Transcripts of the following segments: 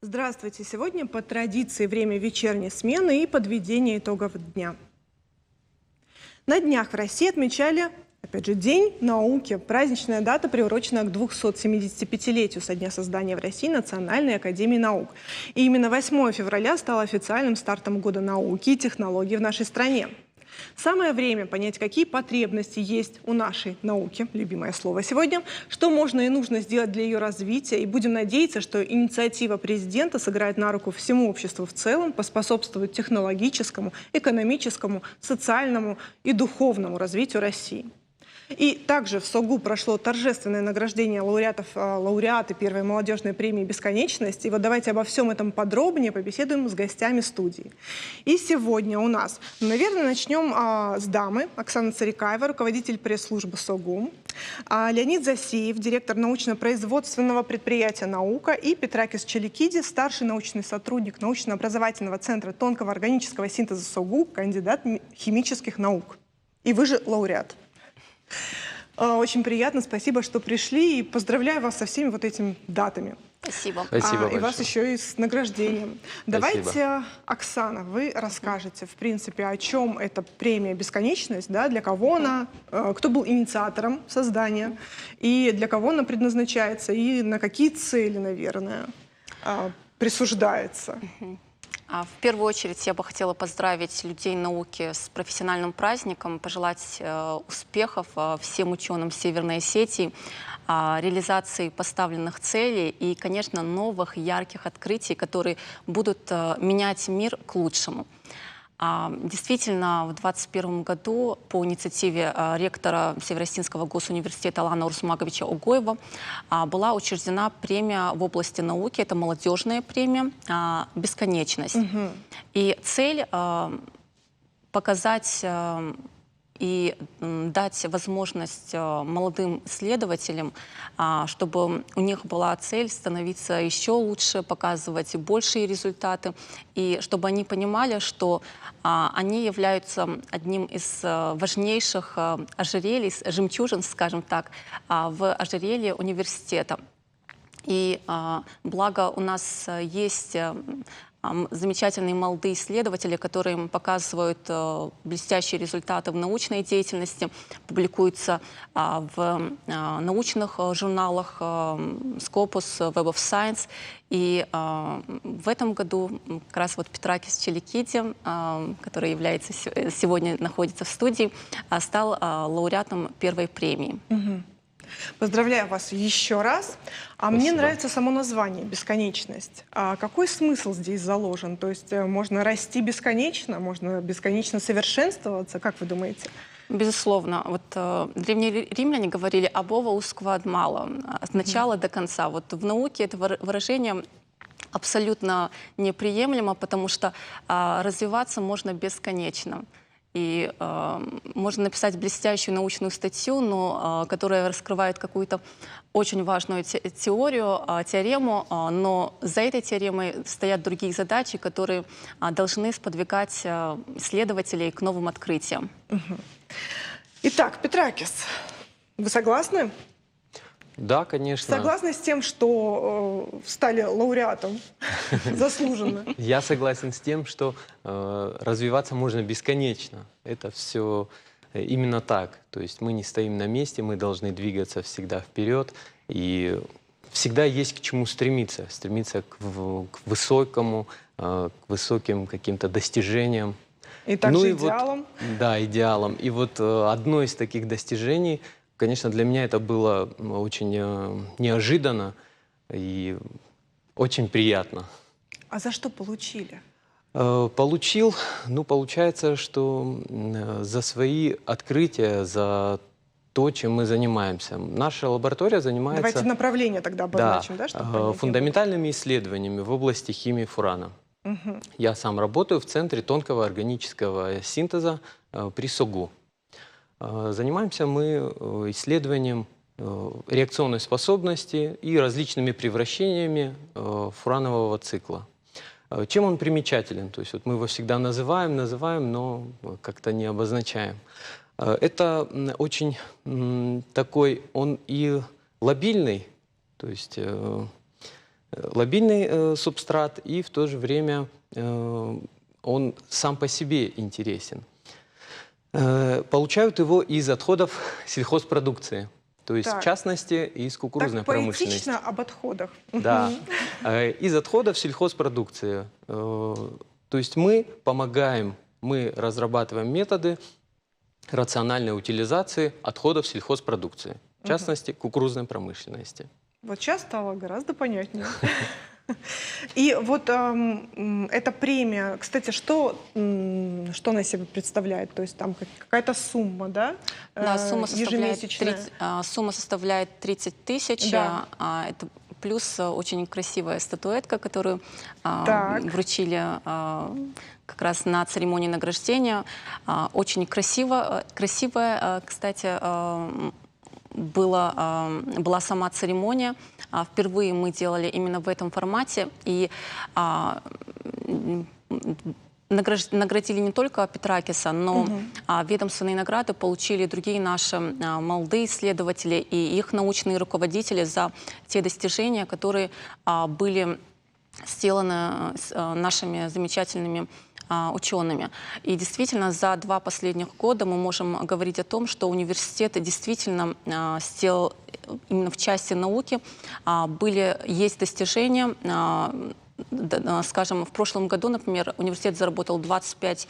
Здравствуйте! Сегодня по традиции время вечерней смены и подведение итогов дня. На днях в России отмечали, опять же, День науки. Праздничная дата приурочена к 275-летию со дня создания в России Национальной академии наук. И именно 8 февраля стало официальным стартом года науки и технологий в нашей стране. Самое время понять, какие потребности есть у нашей науки, любимое слово сегодня, что можно и нужно сделать для ее развития. И будем надеяться, что инициатива президента сыграет на руку всему обществу в целом, поспособствует технологическому, экономическому, социальному и духовному развитию России. И также в СОГУ прошло торжественное награждение лауреаты первой молодежной премии «Бесконечность». И вот давайте обо всем этом подробнее побеседуем с гостями студии. И сегодня у нас, наверное, начнем с дамы. Оксана Царикаева, руководитель пресс-службы СОГУ. Леонид Засиев, директор научно-производственного предприятия «Наука». И Петракис Челикиди, старший научный сотрудник научно-образовательного центра тонкого органического синтеза СОГУ, кандидат химических наук. И вы же лауреат. Очень приятно, спасибо, что пришли, и поздравляю вас со всеми вот этими датами. Спасибо. Спасибо И вас еще и с награждением. Давайте, Оксана, вы расскажете, в принципе, о чем эта премия «Бесконечность», да, для кого она, кто был инициатором создания, и для кого она предназначается, и на какие цели, наверное, присуждается. В первую очередь я бы хотела поздравить людей науки с профессиональным праздником, пожелать успехов всем ученым Северной Осетии, реализации поставленных целей и, конечно, новых ярких открытий, которые будут менять мир к лучшему. Действительно, в 2021 году по инициативе ректора Северо-Осетинского госуниверситета Алана Урсумаговича Огоева была учреждена премия в области науки. Это молодежная премия «Бесконечность». И цель показать и дать возможность молодым исследователям, чтобы у них была цель становиться еще лучше, показывать большие результаты, и чтобы они понимали, что они являются одним из важнейших ожерелий, жемчужин, скажем так, в ожерелье университета. И благо у нас есть замечательные молодые исследователи, которые показывают блестящие результаты в научной деятельности, публикуются в научных журналах Scopus, Web of Science. И в этом году как раз вот Петракис Челикиди, который сегодня находится в студии, стал лауреатом первой премии. Поздравляю вас еще раз. Мне нравится само название «Бесконечность». Какой смысл здесь заложен? То есть можно расти бесконечно, можно бесконечно совершенствоваться? Как вы думаете? Безусловно. Вот древние римляне говорили «абова усквад мало», от начала до конца. Вот в науке это выражение абсолютно неприемлемо, потому что развиваться можно бесконечно. И можно написать блестящую научную статью, но, которая раскрывает какую-то очень важную теорему, но за этой теоремой стоят другие задачи, которые должны сподвигать исследователей к новым открытиям. Итак, Петракис, вы согласны? Да, конечно. Согласны с тем, что стали лауреатом заслуженно? Я согласен с тем, что развиваться можно бесконечно. Это все именно так. То есть мы не стоим на месте, мы должны двигаться всегда вперед. И всегда есть к чему стремиться. Стремиться к высокому, к высоким каким-то достижениям. И также идеалам? Вот, да, идеалам. И вот одно из таких достижений, конечно, для меня это было очень неожиданно и очень приятно. А за что получили? Получил, получается, что за свои открытия, за то, чем мы занимаемся. Наша лаборатория занимается... Давайте направление тогда обозначим, да? Чтобы фундаментальными исследованиями в области химии фурана. Я сам работаю в Центре тонкого органического синтеза при СОГУ. Занимаемся мы исследованием реакционной способности и различными превращениями фуранового цикла. Чем он примечателен? То есть вот мы его всегда называем, но как-то не обозначаем. Это очень такой, он и лобильный, то есть лобильный субстрат, и в то же время он сам по себе интересен. Получают его из отходов сельхозпродукции, то есть, Так. в частности, из кукурузной Так промышленности. поэтично об отходах. Да, из отходов сельхозпродукции. То есть мы помогаем, мы разрабатываем методы рациональной утилизации отходов сельхозпродукции, в частности, кукурузной промышленности. Вот сейчас стало гораздо понятнее. И вот эта премия, кстати, что она себе представляет? То есть там какая-то сумма, да? Да, сумма ежемесячная? составляет 30 тысяч. Да. Это плюс очень красивая статуэтка, которую Так. вручили как раз на церемонии награждения. Очень красивая, кстати, была сама церемония. Впервые мы делали именно в этом формате. И наградили не только Петракиса, но ведомственные награды получили другие наши молодые исследователи и их научные руководители за те достижения, которые были сделаны нашими замечательными учеными. И действительно, за 2 последних года мы можем говорить о том, что университет действительно сделал именно в части науки, есть достижения. Скажем, в прошлом году, например, университет заработал 25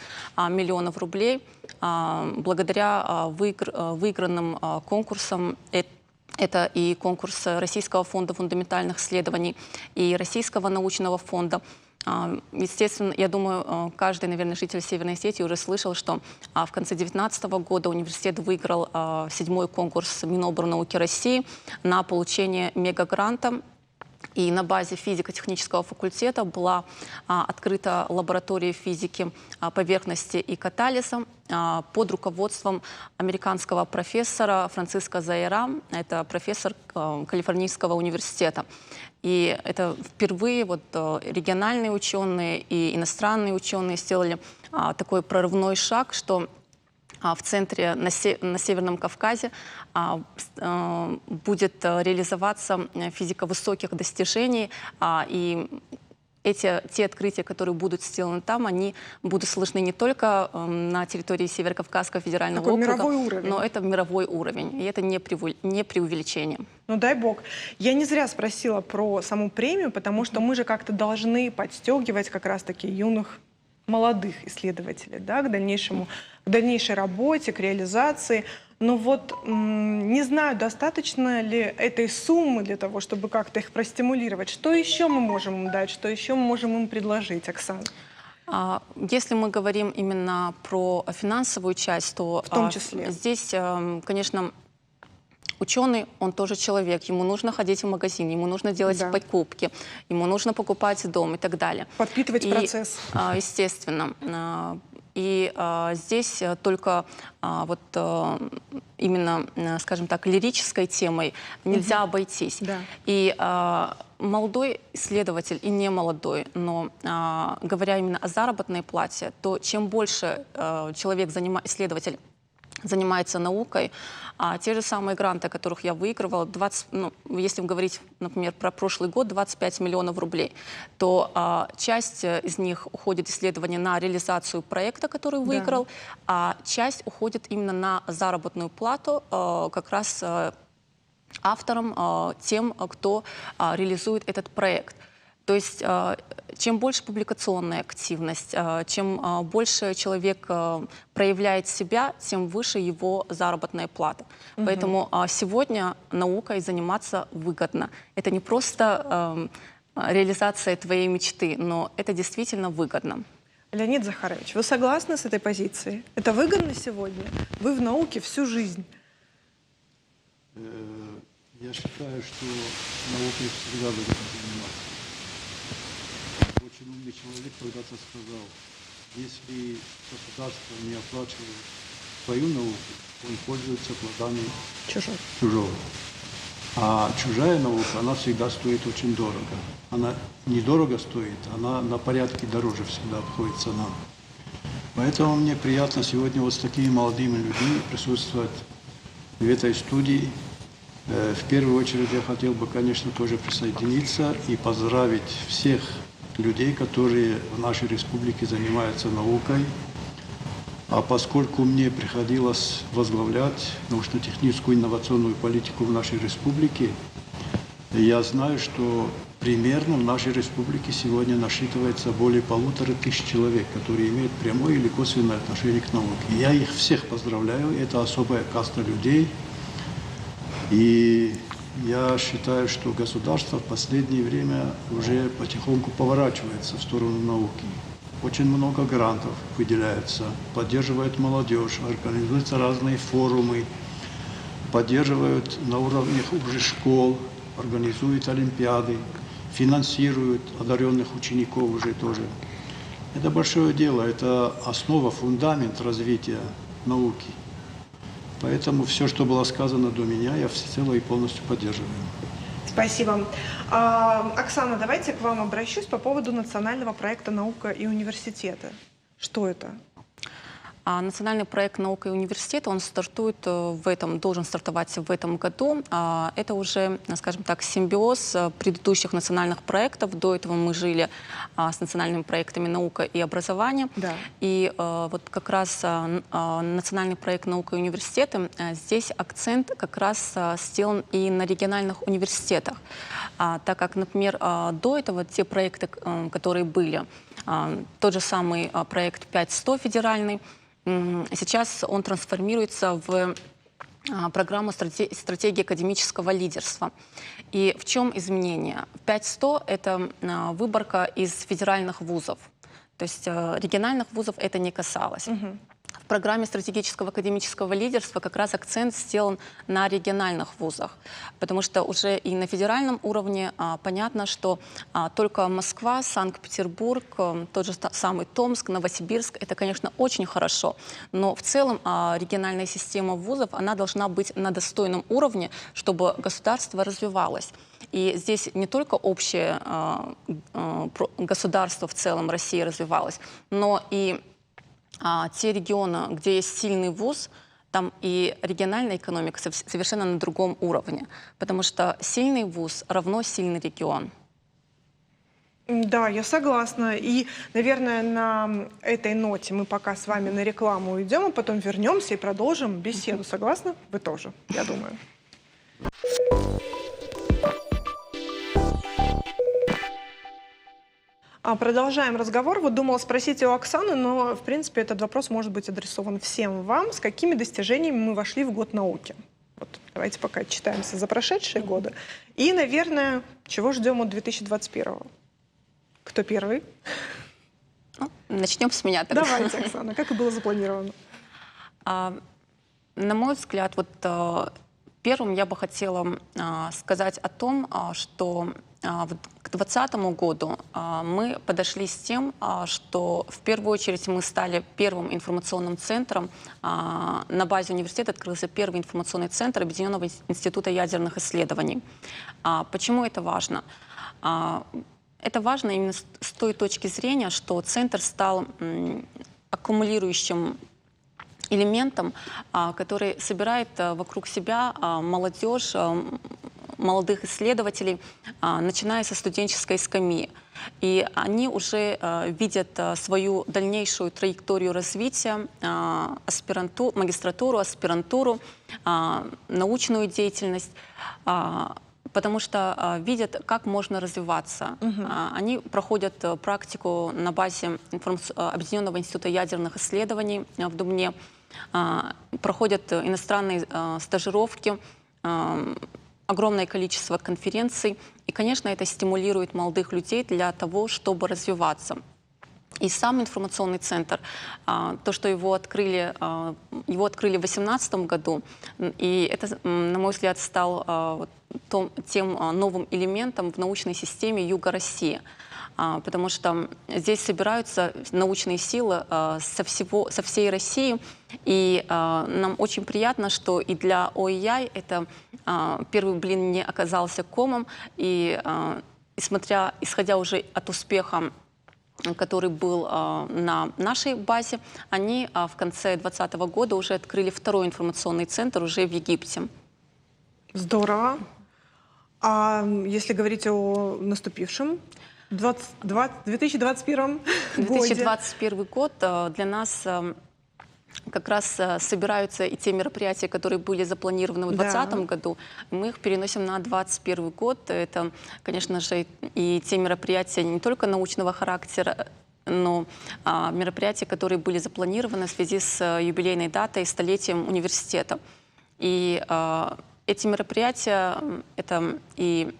миллионов рублей благодаря выигранным конкурсам. Это и конкурс Российского фонда фундаментальных исследований, и Российского научного фонда. Естественно, я думаю, каждый, наверное, житель Северной Осетии уже слышал, что в конце 2019 года университет выиграл 7-й конкурс Миноборнауки России на получение мегагранта. И на базе физико-технического факультета была открыта лаборатория физики поверхности и катализа под руководством американского профессора Франциско Заира. Это профессор Калифорнийского университета. И это впервые региональные ученые и иностранные ученые сделали такой прорывной шаг, что в центре, на Северном Кавказе будет реализоваться физика высоких достижений. И те открытия, которые будут сделаны там, они будут слышны не только на территории Северо-Кавказского федерального Такой округа, мировой уровень. но это мировой уровень. И это не преувеличение. Ну дай бог. Я не зря спросила про саму премию, потому что мы же как-то должны подстегивать как раз-таки юных молодых исследователей, да, к дальнейшей работе, к реализации. Но вот не знаю, достаточно ли этой суммы для того, чтобы как-то их простимулировать. Что еще мы можем им дать, что еще мы можем им предложить, Оксана? Если мы говорим именно про финансовую часть, то В том числе. Здесь, конечно, ученый, он тоже человек, ему нужно ходить в магазин, ему нужно делать покупки, ему нужно покупать дом и так далее. Подпитывать процесс. Естественно. И здесь только именно, скажем так, лирической темой нельзя обойтись. Да. И молодой исследователь и не молодой, но говоря именно о заработной плате, то чем больше исследователь занимается наукой, те же самые гранты, которых я выигрывала, если говорить, например, про прошлый год, 25 миллионов рублей, то часть из них уходит исследование на реализацию проекта, который выиграл, а часть уходит именно на заработную плату как раз авторам, тем, кто реализует этот проект. То есть чем больше публикационная активность, чем больше человек проявляет себя, тем выше его заработная плата. Поэтому сегодня наукой заниматься выгодно. Это не просто реализация твоей мечты, но это действительно выгодно. Леонид Захарович, вы согласны с этой позицией? Это выгодно сегодня? Вы в науке всю жизнь. Я считаю, что наукой всегда выгодно заниматься. Очень умный человек когда-то сказал, если государство не оплачивает свою науку, он пользуется плодами чужого. А чужая наука, она всегда стоит очень дорого. Она недорого стоит, она на порядке дороже всегда обходится нам. Поэтому мне приятно сегодня вот с такими молодыми людьми присутствовать в этой студии. В первую очередь я хотел бы, конечно, тоже присоединиться и поздравить всех людей, которые в нашей республике занимаются наукой. А поскольку мне приходилось возглавлять научно-техническую инновационную политику в нашей республике, я знаю, что примерно в нашей республике сегодня насчитывается более 1500 человек, которые имеют прямое или косвенное отношение к науке. Я их всех поздравляю, это особая каста людей. И я считаю, что государство в последнее время уже потихоньку поворачивается в сторону науки. Очень много грантов выделяется, поддерживает молодежь, организуются разные форумы, поддерживают на уровне уже школ, организуют олимпиады, финансируют одаренных учеников уже тоже. Это большое дело, это основа, фундамент развития науки. Поэтому все, что было сказано до меня, я всецело и полностью поддерживаю. Спасибо. Оксана, давайте к вам обращусь по поводу национального проекта «Наука и университеты». Что это? Национальный проект «Наука и университет», он должен стартовать в этом году. Это уже, скажем так, симбиоз предыдущих национальных проектов. До этого мы жили с национальными проектами «Наука и образование». Да. И вот как раз национальный проект «Наука и университеты», здесь акцент как раз сделан и на региональных университетах. Так как, например, до этого те проекты, которые были, тот же самый проект 5.100 федеральный, сейчас он трансформируется в программу стратегии академического лидерства. И в чем изменение? 5.100 – это выборка из федеральных вузов. То есть региональных вузов это не касалось. В программе стратегического академического лидерства как раз акцент сделан на региональных вузах, потому что уже и на федеральном уровне понятно, что только Москва, Санкт-Петербург, тот же самый Томск, Новосибирск, это, конечно, очень хорошо, но в целом региональная система вузов, она должна быть на достойном уровне, чтобы государство развивалось. И здесь не только общее государство в целом России развивалось, но и те регионы, где есть сильный вуз, там и региональная экономика совершенно на другом уровне, потому что сильный вуз равно сильный регион. Да, я согласна. И, наверное, на этой ноте мы пока с вами на рекламу уйдем, а потом вернемся и продолжим беседу. Согласны? Вы тоже, я думаю. Продолжаем разговор. Вот думала спросить у Оксаны, но, в принципе, этот вопрос может быть адресован всем вам. С какими достижениями мы вошли в год науки? Вот, давайте пока отчитаемся за прошедшие годы. И, наверное, чего ждем от 2021-го? Кто первый? Начнем с меня тогда. Давайте, Оксана, как и было запланировано. На мой взгляд, вот первым я бы хотела сказать о том, что к 2020 году мы подошли с тем, что в первую очередь мы стали первым информационным центром. На базе университета открылся первый информационный центр Объединенного института ядерных исследований. Почему это важно? Это важно именно с той точки зрения, что центр стал аккумулирующим элементом, который собирает вокруг себя молодежь, молодых исследователей, начиная со студенческой скамьи. И они уже видят свою дальнейшую траекторию развития, магистратуру, аспирантуру, научную деятельность, потому что видят, как можно развиваться. Они проходят практику на базе Объединенного института ядерных исследований в Дубне, проходят иностранные стажировки, огромное количество конференций. И, конечно, это стимулирует молодых людей для того, чтобы развиваться. И сам информационный центр, то, что его открыли в 2018 году, и это, на мой взгляд, стал тем новым элементом в научной системе Юга России. Потому что здесь собираются научные силы со всей России. И нам очень приятно, что и для ОИАЙ это первый блин не оказался комом. И исходя уже от успеха, который был на нашей базе, они в конце 2020 года уже открыли второй информационный центр уже в Египте. Здорово. А если говорить о наступившем 2021 годе? 2021 год для нас как раз собираются и те мероприятия, которые были запланированы в 2020 году, мы их переносим на 2021 год. Это, конечно же, и те мероприятия не только научного характера, но мероприятия, которые были запланированы в связи с юбилейной датой, столетием университета. И эти мероприятия, это и,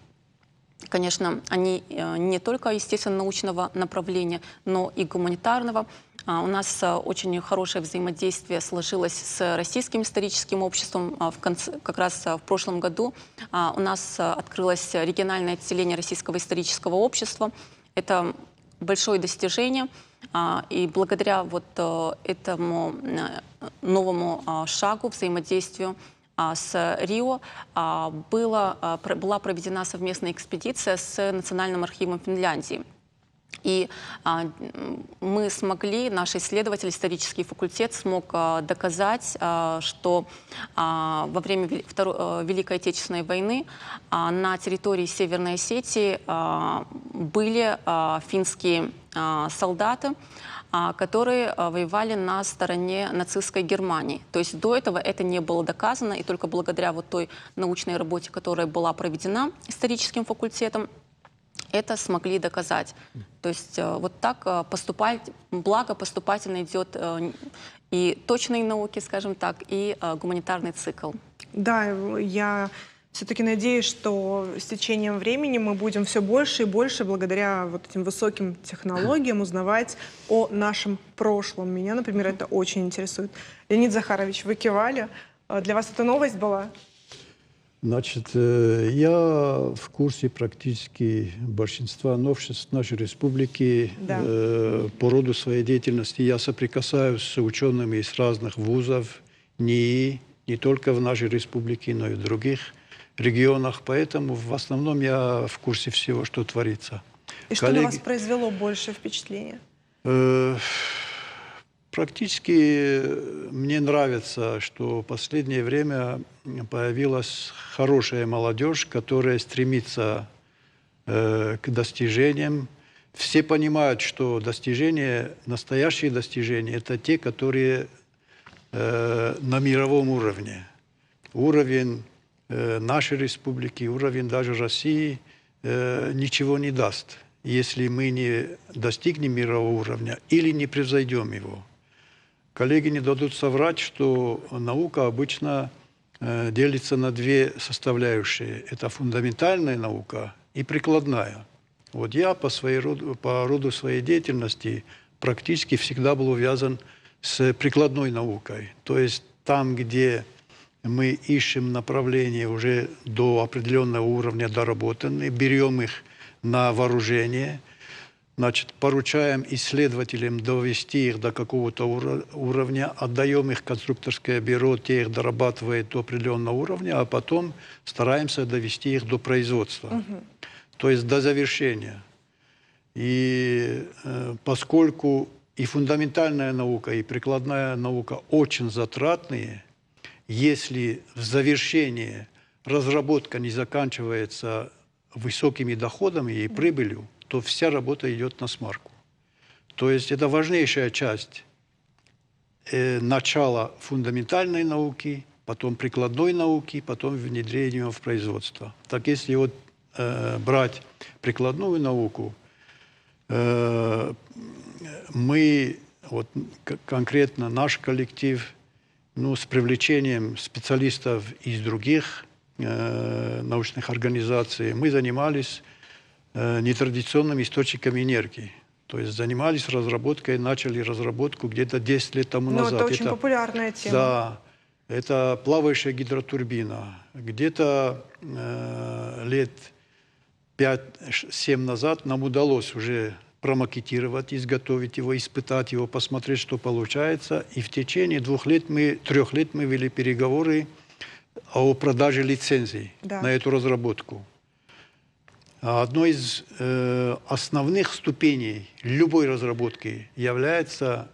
конечно, они не только, естественно, научного направления, но и гуманитарного. У нас очень хорошее взаимодействие сложилось с Российским историческим обществом. Как раз в прошлом году у нас открылось региональное отделение Российского исторического общества. Это большое достижение. И благодаря вот этому новому шагу, взаимодействию с Рио, была проведена совместная экспедиция с Национальным архивом Финляндии. И мы смогли, наш исследователь, исторический факультет смог доказать, что во время Великой Отечественной войны на территории Северной Осетии были финские солдаты, которые воевали на стороне нацистской Германии. То есть до этого это не было доказано, и только благодаря вот той научной работе, которая была проведена историческим факультетом, это смогли доказать. То есть вот так благо поступательно идет и точные науки, скажем так, и гуманитарный цикл. Да, я все-таки надеюсь, что с течением времени мы будем все больше и больше, благодаря вот этим высоким технологиям, узнавать о нашем прошлом. Меня, например, это очень интересует. Леонид Захарович, вы кивали. Для вас это новость была? Значит, я в курсе практически большинства новшеств нашей республики. По роду своей деятельности я соприкасаюсь с учеными из разных вузов, НИИ, не только в нашей республике, но и в других регионах. Поэтому в основном я в курсе всего, что творится. И что на вас произвело большее впечатление? Практически мне нравится, что в последнее время появилась хорошая молодежь, которая стремится к достижениям. Все понимают, что настоящие достижения – это те, которые на мировом уровне. Уровень нашей республики, уровень даже России ничего не даст, если мы не достигнем мирового уровня или не превзойдем его. Коллеги не дадут соврать, что наука обычно делится на две составляющие. Это фундаментальная наука и прикладная. Вот я по роду своей деятельности практически всегда был увязан с прикладной наукой. То есть там, где мы ищем направления уже до определенного уровня доработанные, берем их на вооружение, значит, поручаем исследователям довести их до какого-то уровня, отдаем их в конструкторское бюро, те их дорабатывают до определенного уровня, а потом стараемся довести их до производства, то есть до завершения. И поскольку и фундаментальная наука, и прикладная наука очень затратные, если в завершении разработка не заканчивается высокими доходами и прибылью, то вся работа идет на смарку. То есть это важнейшая часть начала фундаментальной науки, потом прикладной науки, потом внедрения в производство. Так если вот брать прикладную науку, мы, вот конкретно наш коллектив, с привлечением специалистов из других научных организаций, мы занимались нетрадиционными источниками энергии. То есть занимались разработкой, начали разработку где-то 10 лет тому назад. Это очень популярная тема. Да, это плавающая гидротурбина. Где-то лет 5-7 назад нам удалось уже промакетировать, изготовить его, испытать его, посмотреть, что получается. И в течение 3 лет мы вели переговоры о продаже лицензий на эту разработку. Одной из основных ступеней любой разработки является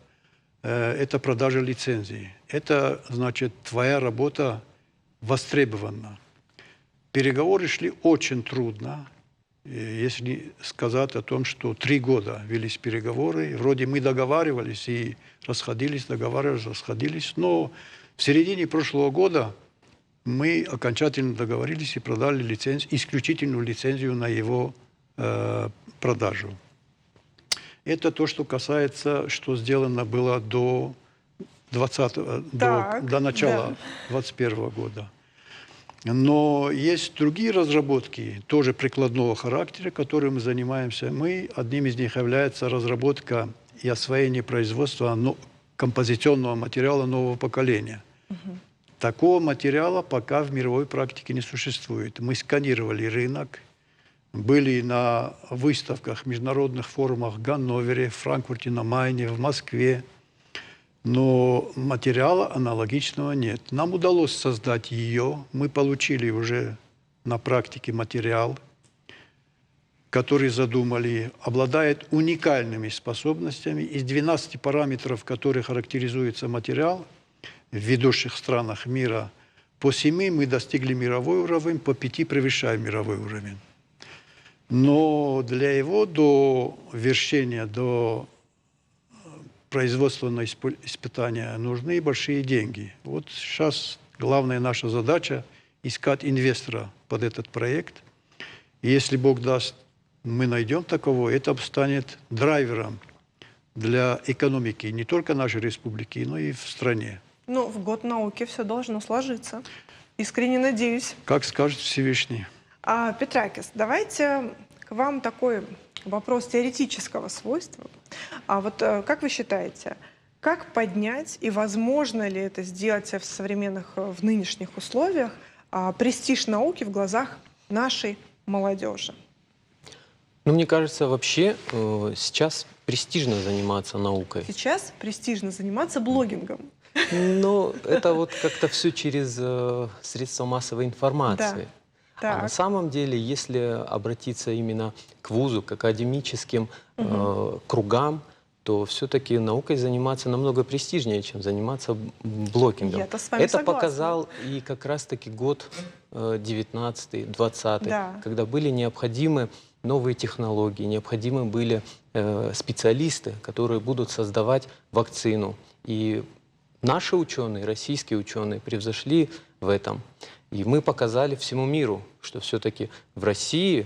это продажа лицензий. Это значит, твоя работа востребована. Переговоры шли очень трудно. Если сказать о том, что 3 года велись переговоры, вроде мы договаривались и расходились, договаривались, расходились, но в середине прошлого года мы окончательно договорились и продали исключительную лицензию на его продажу. Это то, что касается, что сделано было до начала 2021 года. Но есть другие разработки, тоже прикладного характера, которыми мы занимаемся. Одним из них является разработка и освоение производства композиционного материала нового поколения. Такого материала пока в мировой практике не существует. Мы сканировали рынок, были на выставках, международных форумах в Ганновере, в Франкфурте на Майне, в Москве. Но материала аналогичного нет. Нам удалось создать ее. Мы получили уже на практике материал, который задумали, обладает уникальными способностями. Из 12 параметров, которые характеризуется материал в ведущих странах мира, по 7 мы достигли мировой уровень, по 5 превышаем мировой уровень. Но для его довершения, до производства на испытания нужны большие деньги. Вот сейчас главная наша задача – искать инвестора под этот проект. И если Бог даст, мы найдем такого, это станет драйвером для экономики не только нашей республики, но и в стране. Ну, в год науки все должно сложиться. Искренне надеюсь. Как скажет Всевышний. Петракис, давайте к вам такой вопрос теоретического свойства. Как вы считаете, как поднять и возможно ли это сделать в нынешних условиях престиж науки в глазах нашей молодежи? Ну, мне кажется, вообще сейчас престижно заниматься наукой. Сейчас престижно заниматься блогингом. Но это вот как-то все через средства массовой информации. Да. А на самом деле, если обратиться именно к вузу, к академическим кругам, то все-таки наукой заниматься намного престижнее, чем заниматься блогингом. Я-то с вами Это согласна. показал и как раз-таки год 19-20, Да. когда были необходимы новые технологии, необходимы были специалисты, которые будут создавать вакцину. И наши ученые, российские ученые, превзошли в этом. И мы показали всему миру, что все-таки в России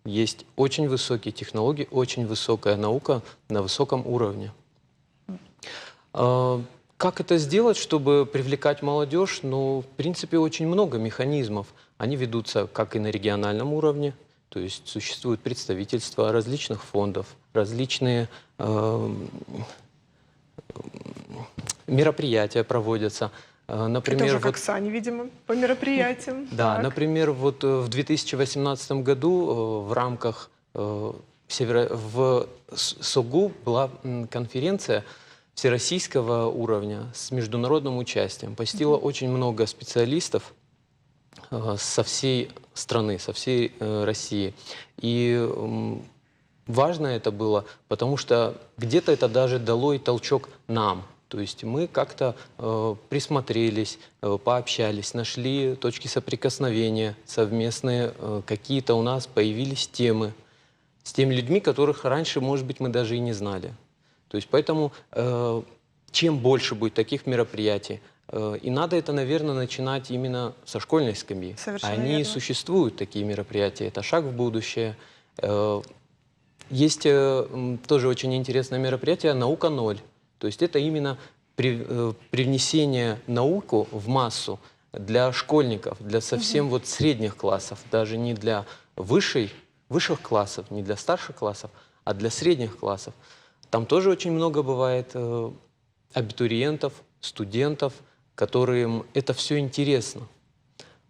есть очень высокие технологии, очень высокая наука на высоком уровне. Как это сделать, чтобы привлекать молодежь? Ну, в принципе, очень много механизмов. Они ведутся как и на региональном уровне, то есть существуют представительства различных фондов, различные мероприятия проводятся. Например, Это уже как Сани, видимо, по мероприятиям. Да, Так. например, вот в 2018 году в рамках в СОГУ была конференция всероссийского уровня с международным участием. Посетило очень много специалистов со всей страны, со всей России. И важно это было, потому что где-то это даже дало и толчок нам. То есть мы как-то присмотрелись, пообщались, нашли точки соприкосновения совместные, какие-то у нас появились темы с теми людьми, которых раньше, может быть, мы даже и не знали. То есть поэтому чем больше будет таких мероприятий, и надо это, наверное, начинать именно со школьной скамьи. Совершенно Они верно. существуют, такие мероприятия. Это шаг в будущее. Есть тоже очень интересное мероприятие «Наука 0». То есть это именно привнесение науку в массу для школьников, для совсем вот средних классов, даже не для высших классов, не для старших классов, а для средних классов. Там тоже очень много бывает абитуриентов, студентов, которым это все интересно.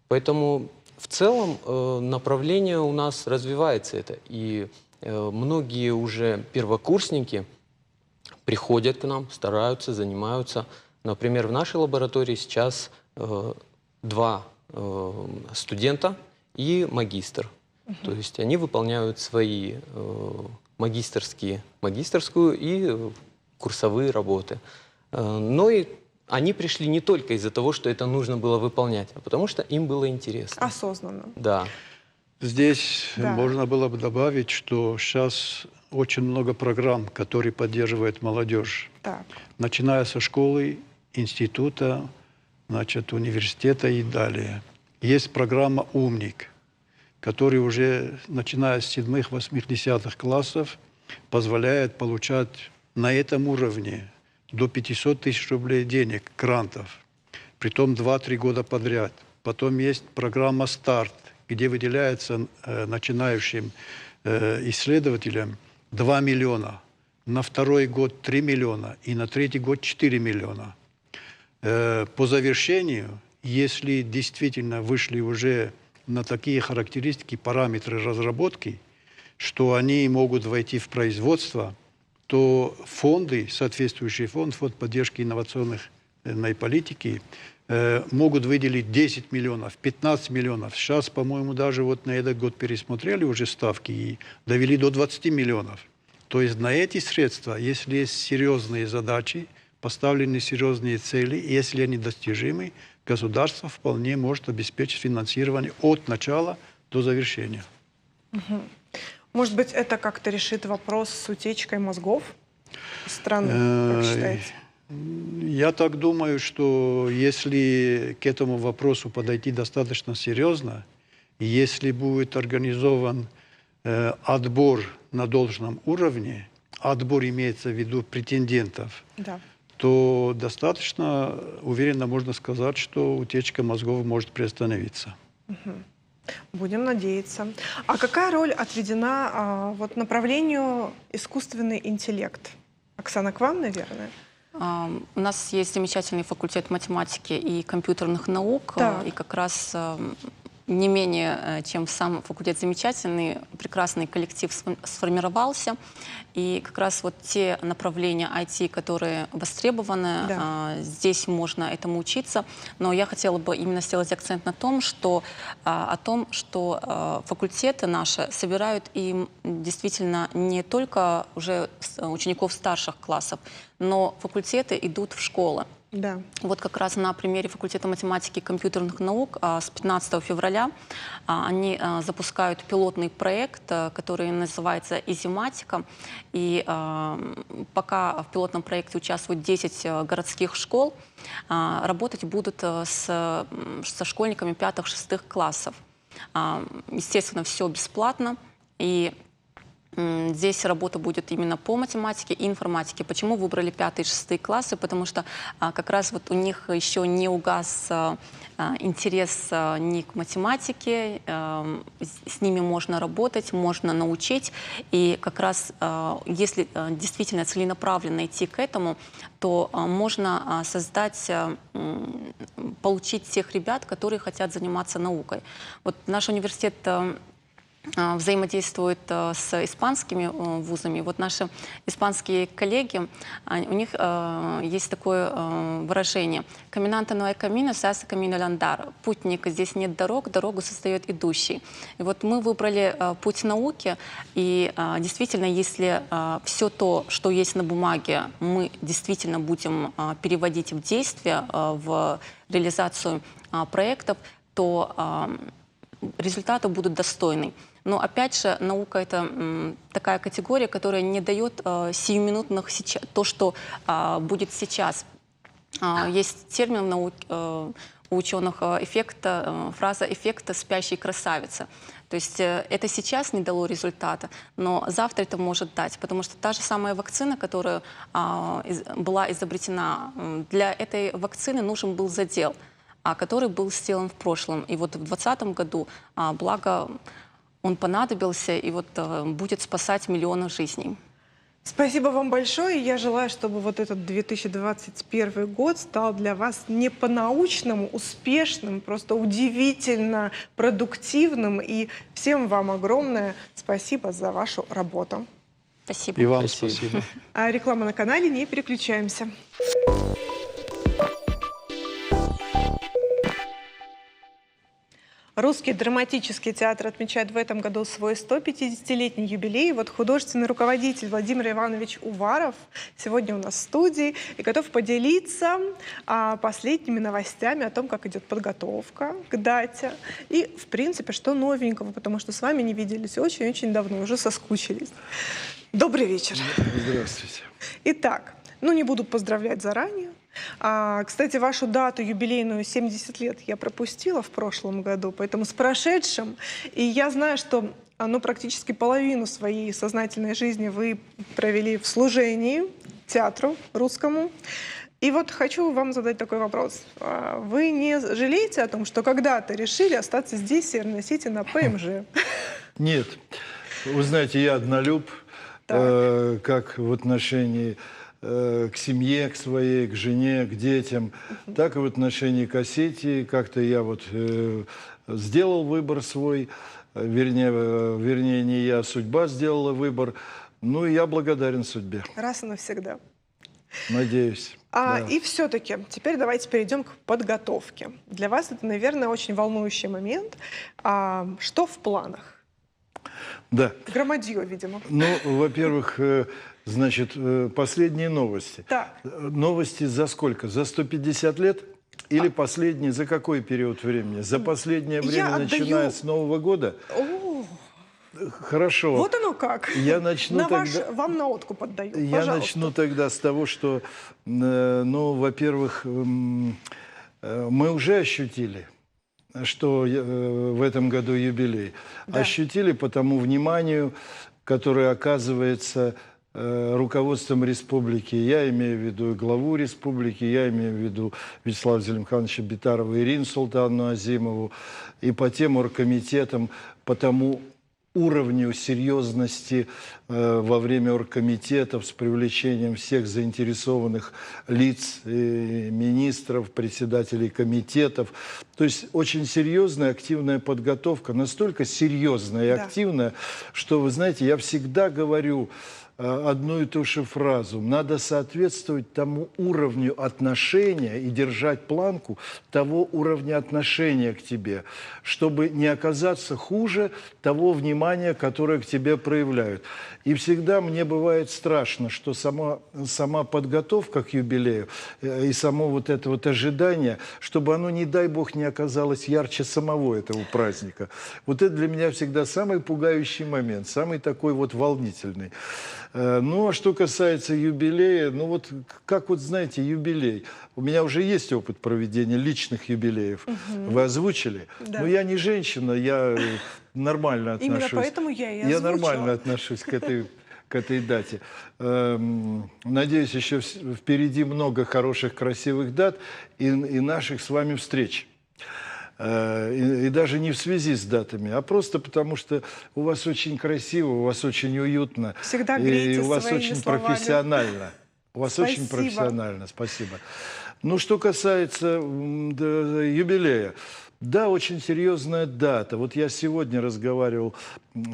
Поэтому в целом направление у нас развивается это. И многие уже первокурсники приходят к нам, стараются, занимаются. Например, в нашей лаборатории сейчас 2 студента и магистр. То есть они выполняют свои магистрскую и курсовые работы. Но и они пришли не только из-за того, что это нужно было выполнять, а потому что им было интересно. Осознанно. Да. Здесь Да. можно было бы добавить, что сейчас очень много программ, которые поддерживают молодежь. Так. Начиная со школы, института, значит, университета и далее. Есть программа «Умник», которая уже, начиная с 7-х, 8-х, 10-х классов, позволяет получать на этом уровне до 500 тысяч рублей денег, грантов. Притом 2-3 года подряд. Потом есть программа «Старт», где выделяется начинающим исследователям 2 миллиона. На второй год 3 миллиона и на третий год 4 миллиона. По завершению, если действительно вышли уже на такие характеристики, параметры разработки, что они могут войти в производство, то фонды, соответствующий фонд поддержки инновационной политики, могут выделить 10 миллионов, 15 миллионов. Сейчас, по-моему, даже вот на этот год пересмотрели уже ставки и довели до 20 миллионов. То есть на эти средства, если есть серьезные задачи, поставлены серьезные цели, и если они достижимы, государство вполне может обеспечить финансирование от начала до завершения. Может быть, это как-то решит вопрос с утечкой мозгов страны, как считаете? Я так думаю, что если к этому вопросу подойти достаточно серьезно, и если будет организован отбор на должном уровне, отбор имеется в виду претендентов, Да. то достаточно уверенно можно сказать, что утечка мозгов может приостановиться. Будем надеяться. А какая роль отведена вот направлению искусственный интеллект? Оксана, к вам, наверное? У нас есть замечательный факультет математики и компьютерных наук, Так. и как раз не менее, чем сам факультет замечательный, прекрасный коллектив сформировался. И как раз вот те направления IT, которые востребованы, Да. здесь можно этому учиться. Но я хотела бы именно сделать акцент на том, что, факультеты наши собирают и действительно не только уже учеников старших классов, но факультеты идут в школы. Да. Вот как раз на примере факультета математики и компьютерных наук с 15 февраля они запускают пилотный проект, который называется «Изиматика». И пока в пилотном проекте участвуют 10 городских школ, работать будут со школьниками 5-6 классов. Естественно, все бесплатно. И здесь работа будет именно по математике и информатике. Почему выбрали 5 и 6 классы? Потому что как раз вот у них еще не угас интерес ни к математике, с ними можно работать, можно научить. И как раз если действительно целенаправленно идти к этому, то можно создать, получить тех ребят, которые хотят заниматься наукой. Вот наш университет взаимодействует с испанскими вузами. Вот наши испанские коллеги, у них есть такое выражение: «Caminante no hay camino, se hace camino al andar». Путник, здесь нет дорог, дорогу создает идущий. И вот мы выбрали путь науки, и действительно, если все то, что есть на бумаге, мы действительно будем переводить в действие, в реализацию проектов, то результаты будут достойны. Но опять же, наука — это такая категория, которая не дает сиюминутных то, что будет сейчас. Есть термин в науке, у ученых фраза «эффекта спящей красавицы». То есть это сейчас не дало результата, но завтра это может дать. Потому что та же самая вакцина, которая была изобретена, для этой вакцины нужен был задел, который был сделан в прошлом. И вот в 2020 году, благо, он понадобился и вот будет спасать миллионы жизней. Спасибо вам большое. Я желаю, чтобы вот этот 2021 год стал для вас не по-научному успешным, просто удивительно продуктивным. И всем вам огромное спасибо за вашу работу. Спасибо. И вам Спасибо. спасибо. А реклама на канале, не переключаемся. Русский драматический театр отмечает в этом году свой 150-летний юбилей. Вот художественный руководитель Владимир Иванович Уваров сегодня у нас в студии и готов поделиться последними новостями о том, как идет подготовка к дате и, в принципе, что новенького, потому что с вами не виделись очень-очень давно, уже соскучились. Добрый вечер. Здравствуйте. Итак, не буду поздравлять заранее. Кстати, вашу дату юбилейную 70 лет я пропустила в прошлом году, поэтому с прошедшим. И я знаю, что практически половину своей сознательной жизни вы провели в служении театру русскому. И вот хочу вам задать такой вопрос. Вы не жалеете о том, что когда-то решили остаться здесь, в Северной Сити, на ПМЖ? Нет. Вы знаете, я однолюб, как в отношении к семье, к своей, к жене, к детям, так и в отношении к Осетии. Как-то я сделал выбор свой, вернее, не я, а судьба сделала выбор. Ну, и я благодарен судьбе. Раз и навсегда. Надеюсь. Да. И все-таки теперь давайте перейдем к подготовке. Для вас это, наверное, очень волнующий момент. Что в планах? Да. Громадье, видимо. Ну, во-первых, значит, последние новости. Так. Новости за сколько? За 150 лет? Или последние? За какой период времени? За последнее время, начиная с Нового года? О, хорошо. вот оно как. Я начну вам на откуп отдаю. Я Пожалуйста. начну тогда с того, что, во-первых, мы уже ощутили, что в этом году юбилей. Да. Ощутили по тому вниманию, которое оказывается руководством республики. Я имею в виду и главу республики, я имею в виду Вячеслава Зелимхановича Битарова, Ирину Султановну Азимову, и по тем оргкомитетам, по тому уровню серьезности во время оргкомитетов с привлечением всех заинтересованных лиц, министров, председателей комитетов. То есть очень серьезная, активная подготовка, настолько серьезная и активная, что, вы знаете, я всегда говорю одну и ту же фразу. Надо соответствовать тому уровню отношения и держать планку того уровня отношения к тебе, чтобы не оказаться хуже того внимания, которое к тебе проявляют. И всегда мне бывает страшно, что сама подготовка к юбилею и само вот это вот ожидание, чтобы оно, не дай бог, не оказалось ярче самого этого праздника. Вот это для меня всегда самый пугающий момент, самый такой вот волнительный. Ну, а что касается юбилея, ну вот, как вот знаете, юбилей. У меня уже есть опыт проведения личных юбилеев. Вы озвучили. Да. Но я не женщина, я нормально отношусь. Именно поэтому я и озвучила. Я нормально отношусь к этой дате. Надеюсь, еще впереди много хороших, красивых дат и наших с вами встреч. И даже не в связи с датами, а просто потому, что у вас очень красиво, у вас очень уютно. Всегда греете и у вас своими очень словами. Профессионально. У вас Спасибо. очень профессионально, спасибо. Ну, что касается юбилея. Да, очень серьезная дата. Вот я сегодня разговаривал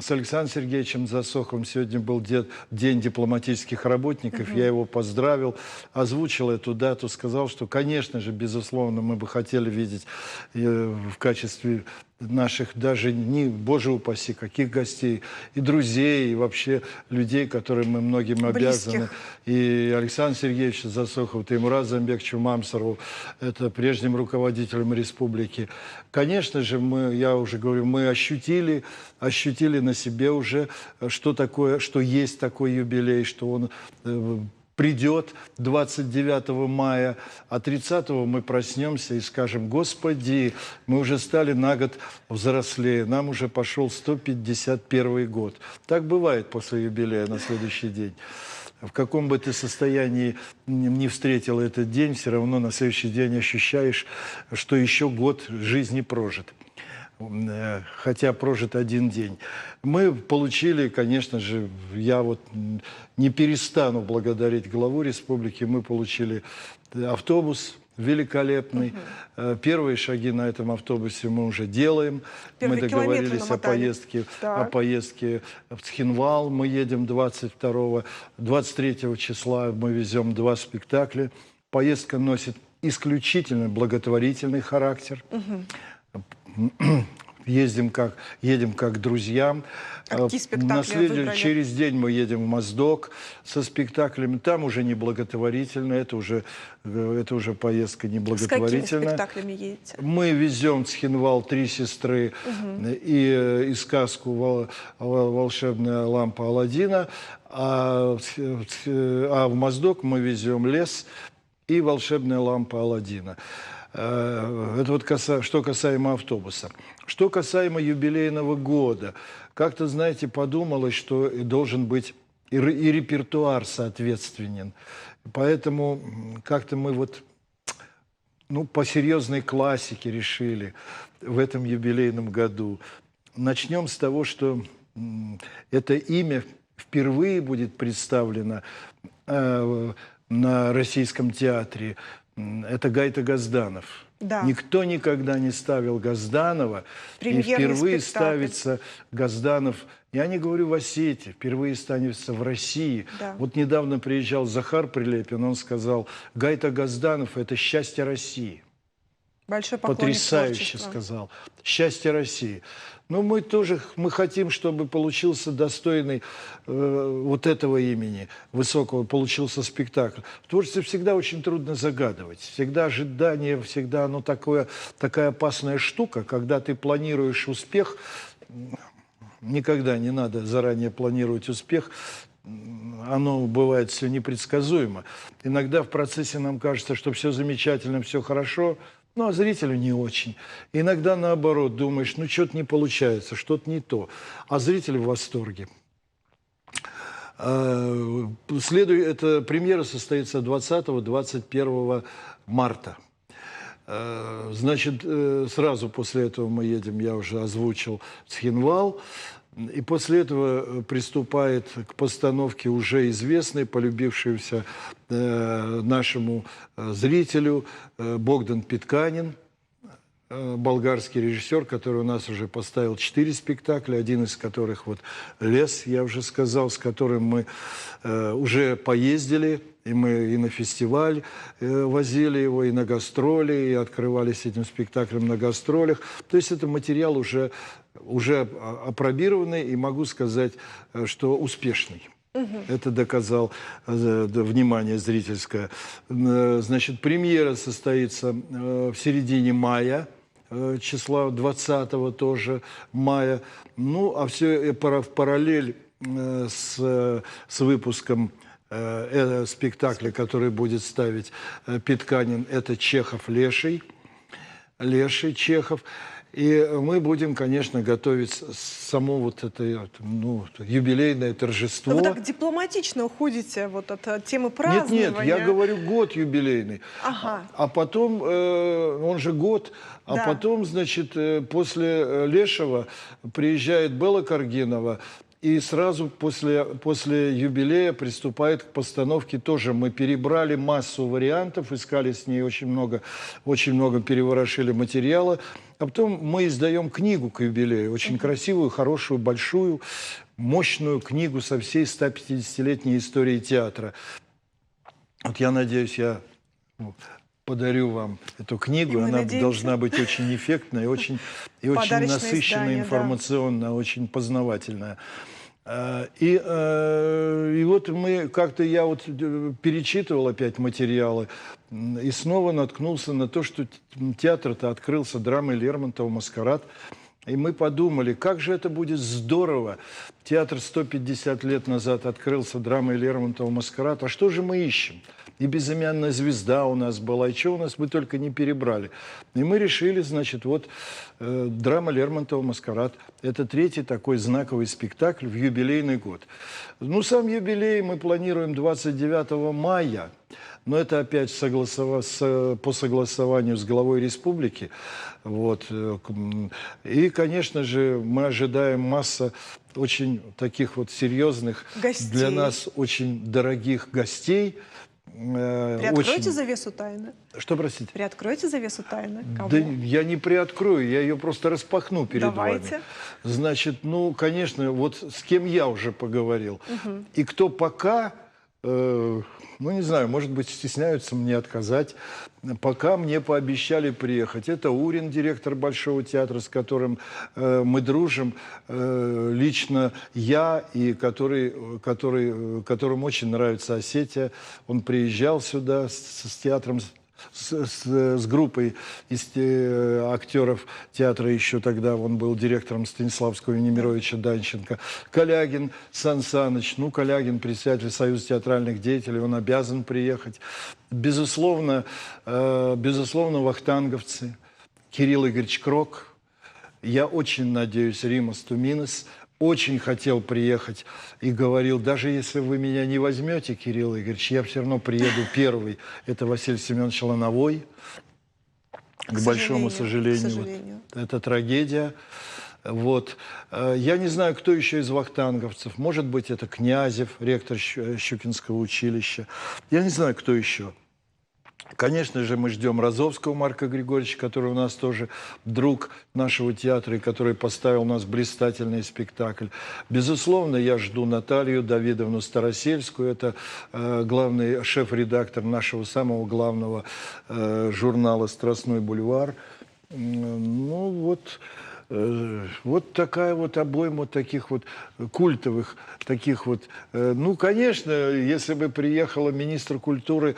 с Александром Сергеевичем Засоховым. Сегодня был День дипломатических работников. Я его поздравил, озвучил эту дату, сказал, что, конечно же, безусловно, мы бы хотели видеть в качестве наших даже, не, боже упаси, каких гостей, и друзей, и вообще людей, которым мы многим обязаны. И Александру Сергеевичу Засохову, и Мурату Замбековичу Мамсарову, это прежним руководителем республики. Конечно же, я уже говорю, мы ощутили на себе уже, что такое, что есть такой юбилей, что он придет 29 мая, а 30-го мы проснемся и скажем: Господи, мы уже стали на год взрослее, нам уже пошел 151 год. Так бывает после юбилея на следующий день. В каком бы ты состоянии не встретил этот день, все равно на следующий день ощущаешь, что еще год жизни прожит. Хотя прожит один день. Мы получили, конечно же, я вот не перестану благодарить главу республики, мы получили автобус великолепный. Первые шаги на этом автобусе мы уже делаем. Мы договорились о поездке в Цхинвал. Мы едем 23 числа, мы везем 2 спектакля. Поездка носит исключительно благотворительный характер. едем как к друзьям. А какие спектакли На следующий, выбрали? через день мы едем в Моздок со спектаклями. Там уже не благотворительно, это уже поездка не С какими благотворительная. спектаклями едете? Мы везем в Цхинвал «Три сестры» и сказку «Волшебная лампа Аладдина», а в Моздок мы везем «Лес» и «Волшебная лампа Аладдина». Это вот что касаемо автобуса. Что касаемо юбилейного года. Как-то, знаете, подумалось, что должен быть и репертуар соответственен. Поэтому как-то мы вот по серьезной классике решили в этом юбилейном году. Начнем с того, что это имя впервые будет представлено на Российском театре. Это Гайта Газданов. Да. Никто никогда не ставил Газданова. И Премьерный впервые спектакль. ставится Газданов, я не говорю в Осетии, впервые ставится в России. Да. Вот недавно приезжал Захар Прилепин, он сказал, Гайта Газданов – это счастье России. Большой поклонник Потрясающе творчества. сказал. Счастье России. Но мы хотим, чтобы получился достойный вот этого имени высокого, получился спектакль. В творчестве всегда очень трудно загадывать. Всегда ожидание, всегда такая опасная штука, когда ты планируешь успех. Никогда не надо заранее планировать успех. Оно бывает все непредсказуемо. Иногда в процессе нам кажется, что все замечательно, все хорошо, а зрителю не очень. Иногда наоборот, думаешь, что-то не получается, что-то не то. А зритель в восторге. Эта премьера состоится 20-21 марта. Значит, сразу после этого мы едем, я уже озвучил, в Цхинвал. И после этого приступает к постановке уже известной, полюбившейся нашему зрителю Богдан Питканин, болгарский режиссер, который у нас уже поставил 4 спектакля, один из которых «Лес», я уже сказал, с которым мы уже поездили. И мы и на фестиваль возили его, и на гастроли, и открывались этим спектаклем на гастролях. То есть это материал уже апробированный, и могу сказать, что успешный. Это доказал внимание зрительское. Значит, премьера состоится в середине мая, числа 20-го тоже мая. А все в параллель с выпуском спектакля, который будет ставить Питканин, это Чехов-Леший, Чехов. И мы будем, конечно, готовить само это юбилейное торжество. Но вы так дипломатично уходите от темы празднования. Нет, я говорю год юбилейный. Ага. А потом, он же год, а Да. потом, значит, после Лешего приезжает Белла Каргинова, и сразу после юбилея приступает к постановке тоже. Мы перебрали массу вариантов, искали с ней очень много переворошили материала. А потом мы издаем книгу к юбилею, очень красивую, хорошую, большую, мощную книгу со всей 150-летней историей театра. Вот я надеюсь, я подарю вам эту книгу. Она должна быть очень эффектная и очень насыщенная издание, информационно, очень познавательная. И вот я перечитывал опять материалы и снова наткнулся на то, что театр-то открылся драмой Лермонтова «Маскарад». И мы подумали, как же это будет здорово. Театр 150 лет назад открылся драмой Лермонтова «Маскарад». А что же мы ищем? И «Безымянная звезда» у нас была, и что у нас мы только не перебрали. И мы решили, значит, драма Лермонтова «Маскарад». Это 3-й такой знаковый спектакль в юбилейный год. Сам юбилей мы планируем 29 мая. Но это опять по согласованию с главой республики. И, конечно же, мы ожидаем масса очень таких серьезных, гостей. Для нас очень дорогих гостей. Приоткройте завесу тайны. Что, простите? Приоткройте завесу тайны. Кого? Да я не приоткрою, я ее просто распахну перед Давайте. вами. Значит, конечно, с кем я уже поговорил. И кто пока ну, не знаю, может быть, стесняются мне отказать. Пока мне пообещали приехать. Это Урин, директор Большого театра, с которым мы дружим. Лично я, и которому очень нравится Осетия. Он приезжал сюда с театром, с группой из актеров театра, еще тогда он был директором Станиславского и Немировича Данченко. Калягин Сан Саныч, ну, Калягин, председатель Союза театральных деятелей, он обязан приехать. Безусловно, вахтанговцы, Кирилл Игоревич Крок. Я очень надеюсь, Римас Туминес очень хотел приехать и говорил, даже если вы меня не возьмете, Кирилл Игоревич, я все равно приеду первый. Это Василий Семенович Лановой. К большому сожалению. Вот, это трагедия. Вот. Я не знаю, кто еще из вахтанговцев. Может быть, это Князев, ректор Щукинского училища. Я не знаю, кто еще. Конечно же, мы ждем Розовского Марка Григорьевича, который у нас тоже друг нашего театра, и который поставил у нас блистательный спектакль. Безусловно, я жду Наталью Давидовну Старосельскую. Это главный шеф-редактор нашего самого главного журнала «Страстной бульвар». Ну вот такая вот обойма таких вот культовых, таких вот. Ну, конечно, если бы приехала министр культуры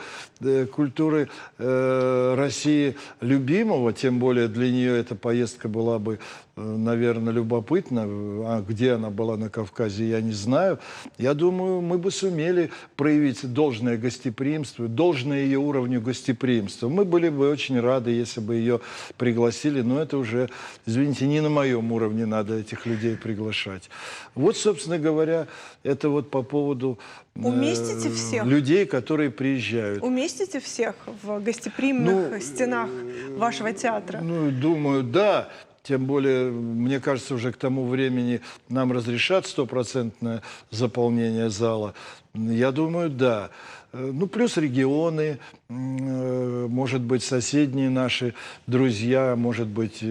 России любимого, тем более для нее эта поездка была бы, наверное, любопытна. А где она была на Кавказе, я не знаю. Я думаю, мы бы сумели проявить должное гостеприимство, должное ее уровню гостеприимства. Мы были бы очень рады, если бы ее пригласили, но это уже, извините, не на моем уровне надо этих людей приглашать. Вот, собственно говоря, это вот по поводу Уместите всех? Людей, которые приезжают. Уместите всех в гостеприимных стенах вашего театра? Ну, думаю, да. Тем более, мне кажется, уже к тому времени нам разрешат 100% заполнение зала. Я думаю, да. Ну, плюс регионы, может быть, соседние наши друзья, может быть,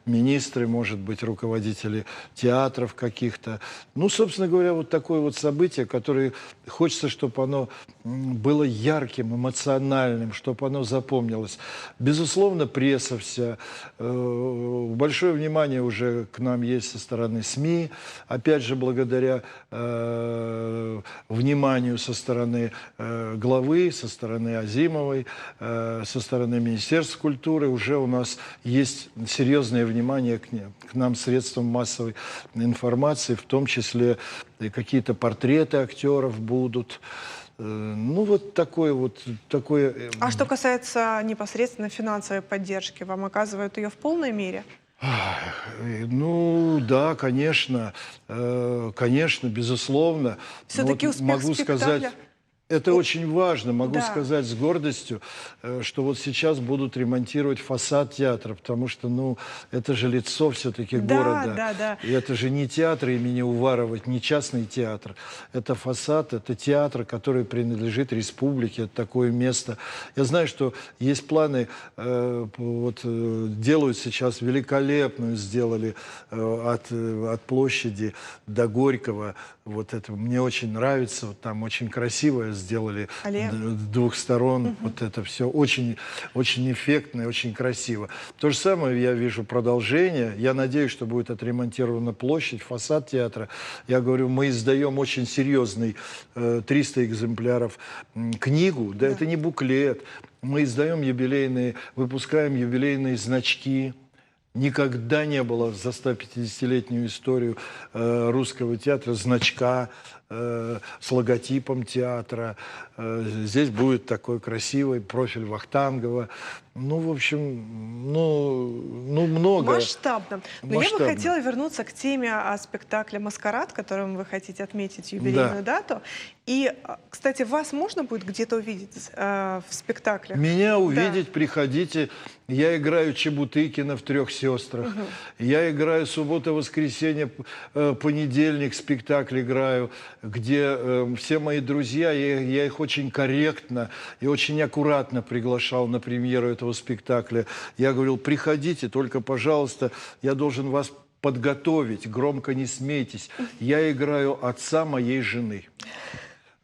министры, может быть, руководители театров каких-то. Ну, собственно говоря, вот такое вот событие, которое хочется, чтобы оно было ярким, эмоциональным, чтобы оно запомнилось. Безусловно, пресса вся. Большое внимание уже к нам есть со стороны СМИ. Опять же, благодаря вниманию со стороны главы, со стороны Азимовой, со стороны Министерства культуры уже у нас есть серьезное внимание к нам, средствам массовой информации, в том числе и какие-то портреты актеров будут. Ну, вот такое. А что касается непосредственно финансовой поддержки, вам оказывают ее в полной мере? Ну, да, конечно, безусловно. Все-таки вот успех могу спектакля... сказать, это очень важно. Могу Да. сказать с гордостью, что вот сейчас будут ремонтировать фасад театра, потому что, ну, это же лицо все-таки города. Да. И это же не театр имени Уварова, не частный театр. Это фасад, это театр, который принадлежит республике, это такое место. Я знаю, что есть планы, делают сейчас великолепную, сделали от площади до Горького. Вот это мне очень нравится, вот там очень красиво сделали с двух сторон. Вот это все очень, очень эффектно и очень красиво. То же самое я вижу продолжение. Я надеюсь, что будет отремонтирована площадь, фасад театра. Я говорю, мы издаем очень серьезный, 300 экземпляров книгу. Да, это не буклет. Мы издаем выпускаем юбилейные значки. Никогда не было за 150-летнюю историю русского театра значка с логотипом театра. Здесь будет такой красивый профиль Вахтангова. Ну, в общем, много. Масштабно. Но я бы хотела вернуться к теме о спектакле «Маскарад», которым вы хотите отметить юбилейную дату. И, кстати, вас можно будет где-то увидеть в спектаклях? Меня увидеть, приходите. Я играю Чебутыкина в «Трех сестрах». Я играю суббота-воскресенье, понедельник спектакль играю, где все мои друзья, я их очень корректно и очень аккуратно приглашал на премьеру этого спектакля. Я говорил, приходите, только, пожалуйста, я должен вас подготовить, громко не смейтесь. Я играю отца моей жены.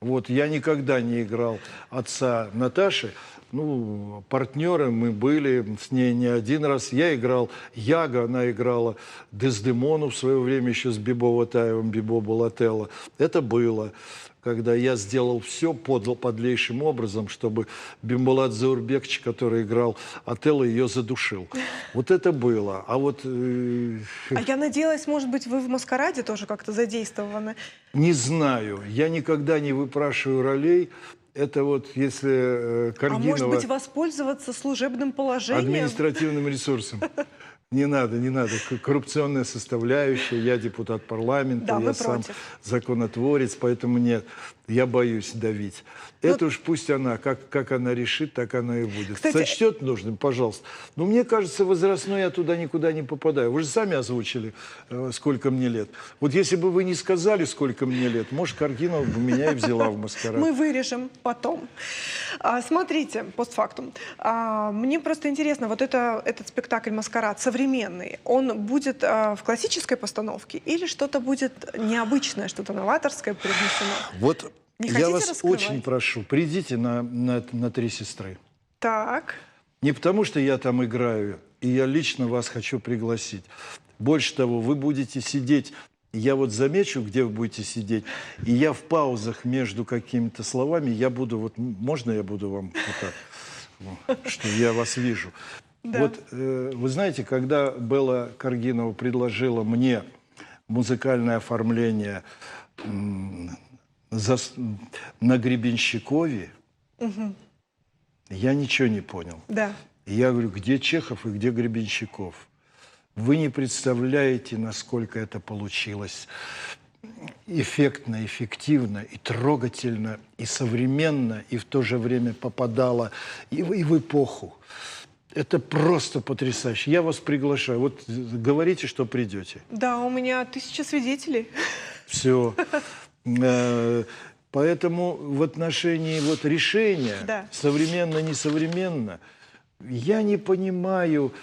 Вот, я никогда не играл отца Наташи. Ну, партнеры мы были с ней не один раз. Я играл Яга, она играла Дездемону в свое время еще с Бибо Ватаевым, Бибо был Отелло. Это было, когда я сделал все подлейшим образом, чтобы Бимбулат Заурбекович, который играл Отелло, ее задушил. Вот это было. А вот... А я надеялась, может быть, вы в «Маскараде» тоже как-то задействованы? Не знаю. Я никогда не выпрашиваю ролей. Это вот если Каргинова... А может быть, воспользоваться служебным положением? Административным ресурсом. Не надо, не надо. Коррупционная составляющая. Я депутат парламента, Да, я вы сам против. законотворец, поэтому нет. Я боюсь давить. Это уж пусть она, как она решит, так она и будет. Кстати, Сочтет нужным, пожалуйста. Но мне кажется, возрастной я туда никуда не попадаю. Вы же сами озвучили, сколько мне лет. Вот если бы вы не сказали, сколько мне лет, может, Каргинова бы меня и взяла в «Маскарад». Мы вырежем потом. Смотрите, постфактум. Мне просто интересно, вот этот спектакль «Маскарад» современный, он будет в классической постановке или что-то будет необычное, что-то новаторское привнесено? Вот Не я хотите вас раскрывать? очень прошу, придите на «Три сестры». Так. Не потому, что я там играю, и я лично вас хочу пригласить. Больше того, вы будете сидеть, я вот замечу, где вы будете сидеть, и я в паузах между какими-то словами, я буду, вот, можно я буду вам вот так, вот, что я вас вижу. Да. Вот, вы знаете, когда Белла Каргинова предложила мне музыкальное оформление на Гребенщикове, я ничего не понял. Да. И я говорю, где Чехов и где Гребенщиков? Вы не представляете, насколько это получилось эффектно, эффективно, и трогательно, и современно, и в то же время попадало и в эпоху. Это просто потрясающе. Я вас приглашаю. Вот говорите, что придете. Да, у меня 1000 свидетелей. Все. Поэтому в отношении вот решения, Да. современно-несовременно, я не понимаю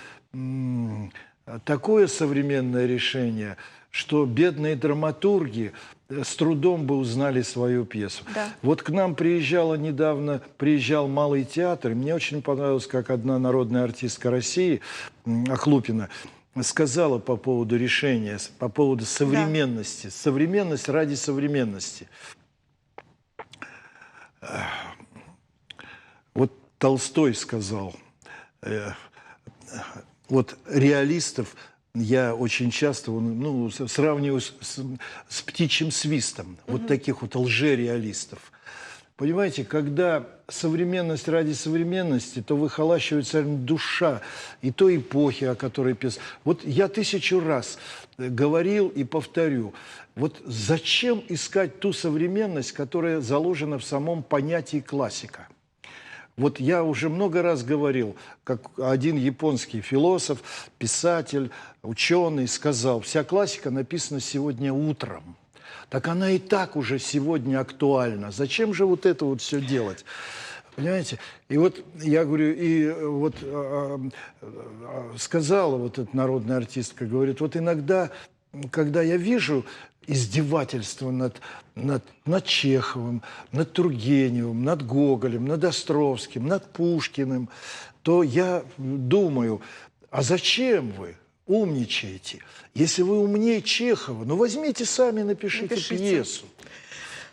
такое современное решение, что бедные драматурги с трудом бы узнали свою пьесу. Да. Вот к нам приезжал Малый театр, и мне очень понравилось, как одна народная артистка России, Охлупина, сказала по поводу решения, по поводу современности. Да. Современность ради современности. Вот Толстой сказал, вот реалистов я очень часто сравниваю с птичьим свистом, вот таких вот лжереалистов. Понимаете, когда современность ради современности, то выхолащивается душа и той эпохи, о которой писал. Вот я 1000 раз говорил и повторю. Вот зачем искать ту современность, которая заложена в самом понятии классика? Вот я уже много раз говорил, как один японский философ, писатель, ученый сказал, вся классика написана сегодня утром. Так она и так уже сегодня актуальна. Зачем же вот это вот все делать? Понимаете? И вот я говорю, и вот сказала вот эта народная артистка, говорит, вот иногда, когда я вижу издевательство над Чеховым, над Тургеневым, над Гоголем, над Островским, над Пушкиным, то я думаю, а зачем вы умничаете? Если вы умнее Чехова, ну возьмите сами, напишите пьесу.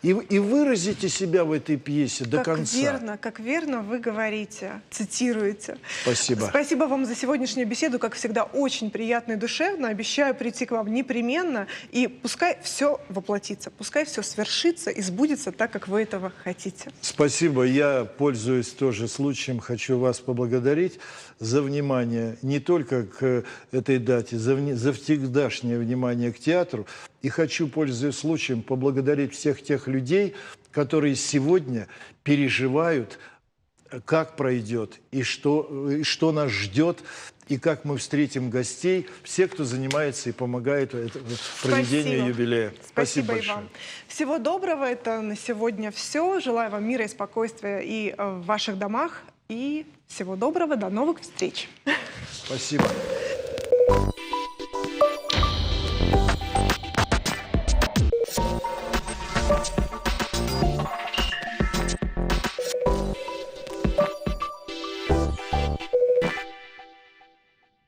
И выразите себя в этой пьесе до конца. Как верно вы говорите, цитируете. Спасибо. Спасибо вам за сегодняшнюю беседу. Как всегда, очень приятно и душевно. Обещаю прийти к вам непременно. И пускай все воплотится, пускай все свершится и сбудется так, как вы этого хотите. Спасибо. Я, пользуясь тоже случаем, хочу вас поблагодарить за внимание не только к этой дате, за всегдашнее внимание к театру. И хочу, пользуясь случаем, поблагодарить всех тех людей, которые сегодня переживают, как пройдет, и что нас ждет, и как мы встретим гостей, все, кто занимается и помогает проведению юбилея. Спасибо большое. И вам. Всего доброго. Это на сегодня все. Желаю вам мира и спокойствия и в ваших домах. И всего доброго. До новых встреч. Спасибо.